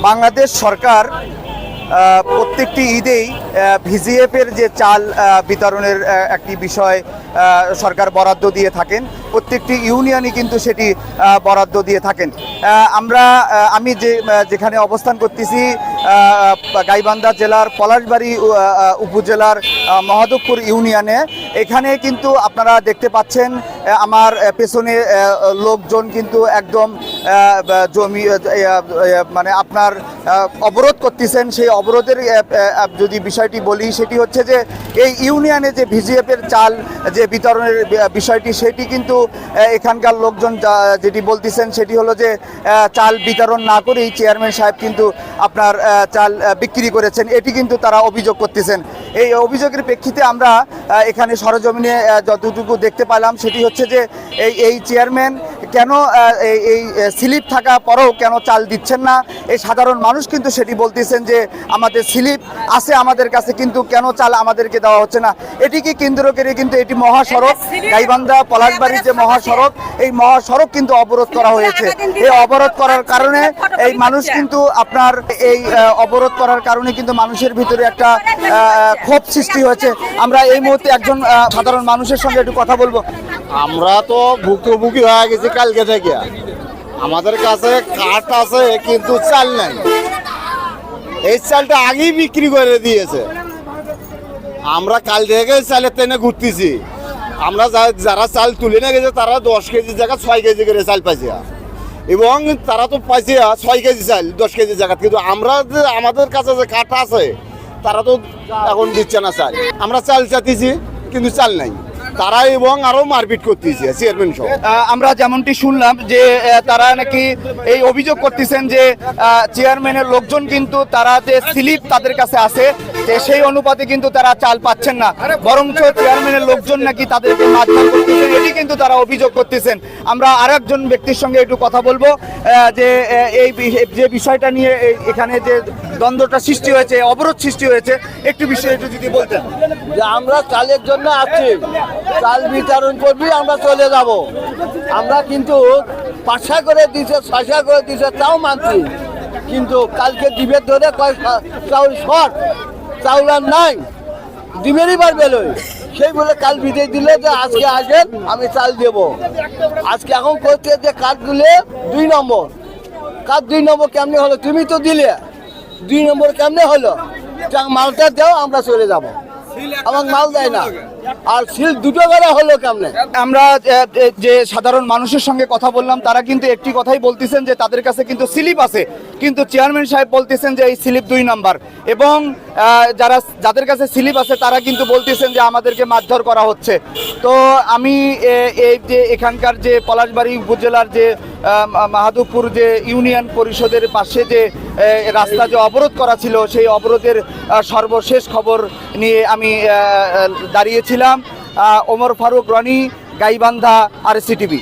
বাংলাদেশ সরকার প্রত্যেকটি ঈদেই ভিজিএফের যে চাল বিতরণের একটি বিষয় সরকার বরাদ্দ দিয়ে থাকেন। প্রত্যেকটি ইউনিয়নই কিন্তু সেটি বরাদ্দ দিয়ে থাকেন। আমি যেখানে অবস্থান করতেছি গাইবান্ধা জেলার পলাশবাড়ি উপজেলার মহাদেবপুর ইউনিয়নে, এখানে কিন্তু আপনারা দেখতে পাচ্ছেন আমার পেছনে লোকজন কিন্তু একদম জমি মানে আপনার অবরোধ করতেছেন। সেই অবরোধের যদি বিষয়টি বলি, সেটি হচ্ছে যে এই ইউনিয়নে যে ভিজিএফের চাল যে বিতরণের বিষয়টি, সেটি কিন্তু এখানকার লোকজন যেটি বলতেছেন সেটি হলো যে চাল বিতরণ না করেই চেয়ারম্যান সাহেব কিন্তু আপনার চাল বিক্রি করেছেন, এটি কিন্তু তারা অভিযোগ করতেছেন। এই অভিযোগের প্রেক্ষিতে আমরা এখানে সরজমিনে যতটুকু দেখতে পেলাম সেটি হচ্ছে যে এই চেয়ারম্যান কেন এই স্লিপ থাকা পরেও কেন চাল দিচ্ছেন না। এই সাধারণ মানুষ কিন্তু সেটি বলতেছেন যে আমাদের স্লিপ আছে আমাদের কাছে, কিন্তু কেন চাল আমাদেরকে দেওয়া হচ্ছে না। এটিকে কেন্দ্র করে কিন্তু এটি মহাসড়ক গাইবান্ধা পলাশবাড়ি যে মহাসড়ক, এই মহাসড়ক কিন্তু অবরোধ করা হয়েছে। এই অবরোধ করার কারণে এই মানুষ কিন্তু আপনার এই অবরোধ করার কারণে কিন্তু মানুষের ভিতরে একটা ক্ষোভ সৃষ্টি হয়েছে। আমরা এই মুহূর্তে একজন সাধারণ মানুষের সঙ্গে একটু কথা বলবো। আমরা তো ভুক্তভোগী হয়ে গেছি কালকে থেকে। আমাদের কাছে কাঠ আছে কিন্তু চাল নাই। এই চালটা আগেই বিক্রি করে দিয়েছে। আমরা কাল থেকে চালের ট্রেনে ঘুরতেছি। আমরা যারা চাল তুলে নিয়ে গেছে তারা 10 কেজি জায়গা 6 কেজি করে চাল পাইছে, এবং তারা তো পাইছে 6 কেজি চাল 10 কেজি জায়গা। কিন্তু আমরা যে আমাদের কাছে যে কাঠ আছে তারা তো এখন দিচ্ছে না চাল। আমরা চাল চাইতেছি কিন্তু চাল নাই। তারা এবং আরো মারপিট করতেছে চেয়ারম্যান সহ। আমরা যেমনটি শুনলাম যে তারা নাকি এই অভিযোগ করতেছেন যে চেয়ারম্যানের লোকজন কিন্তু তারা যে স্লিপ তাদের কাছে আছে সেই অনুপাতে কিন্তু তারা চাল পাচ্ছেন না, বরঞ্চ চেয়ারম্যানের লোকজন নাকি তাদেরকে মারধর করতেছেন, এটি কিন্তু তারা অভিযোগ করতেছেন। আমরা আরেকজন ব্যক্তির সঙ্গে একটু কথা বলবো যে এই যে বিষয়টা নিয়ে এখানে যে দ্বন্দ্বটা সৃষ্টি হয়েছে, অবরোধ সৃষ্টি হয়েছে, একটু বিষয় একটু যদি বলতেন। যে আমরা চালের জন্য আছি, চাল বিতরণ করবি, আমরা চলে যাব। আমরা কিন্তু 5 করে দিছে 6 করে দিছে তাও মানছি, কিন্তু কালকে দিবের ধরে চাউল শর্ট, চাউল আর নাই, দিবেরই বার বেরোয়। সেই বলে কাল বিদায় দিলে যে আজকে আসেন আমি চাল দেব। আজকে এখন করতে যে কাঠ দিলে 2 নম্বর কাঠ। 2 নম্বর কেমনে হলো? তুমি তো দিলে 2 নম্বর কেমনে হলো? মালটা দাও, আমরা চলে যাব। আমার মাল দেয় না, আর সিল 2টো করে হলো কেমনে? আমরা যে সাধারণ মানুষের সঙ্গে কথা বললাম, তারা কিন্তু একটি কথাই বলতেছেন যে তাদের কাছে কিন্তু স্লিপ আছে, কিন্তু চেয়ারম্যান সাহেব বলতেছেন যে এই স্লিপ 2 নাম্বার, এবং যাদের কাছে স্লিপ আছে তারা কিন্তু বলতেছেন যে আমাদেরকে মারধর করা হচ্ছে। তো আমি এই যে এখানকার যে পলাশবাড়ি উপজেলার যে মাহাদেবপুর যে ইউনিয়ন পরিষদের পাশে যে রাস্তা যে অবরোধ করা ছিল, সেই অবরোধের সর্বশেষ খবর নিয়ে আমি দাঁড়িয়েছিলাম। Omar Faruk Roni, Gaibandha, RSC TV।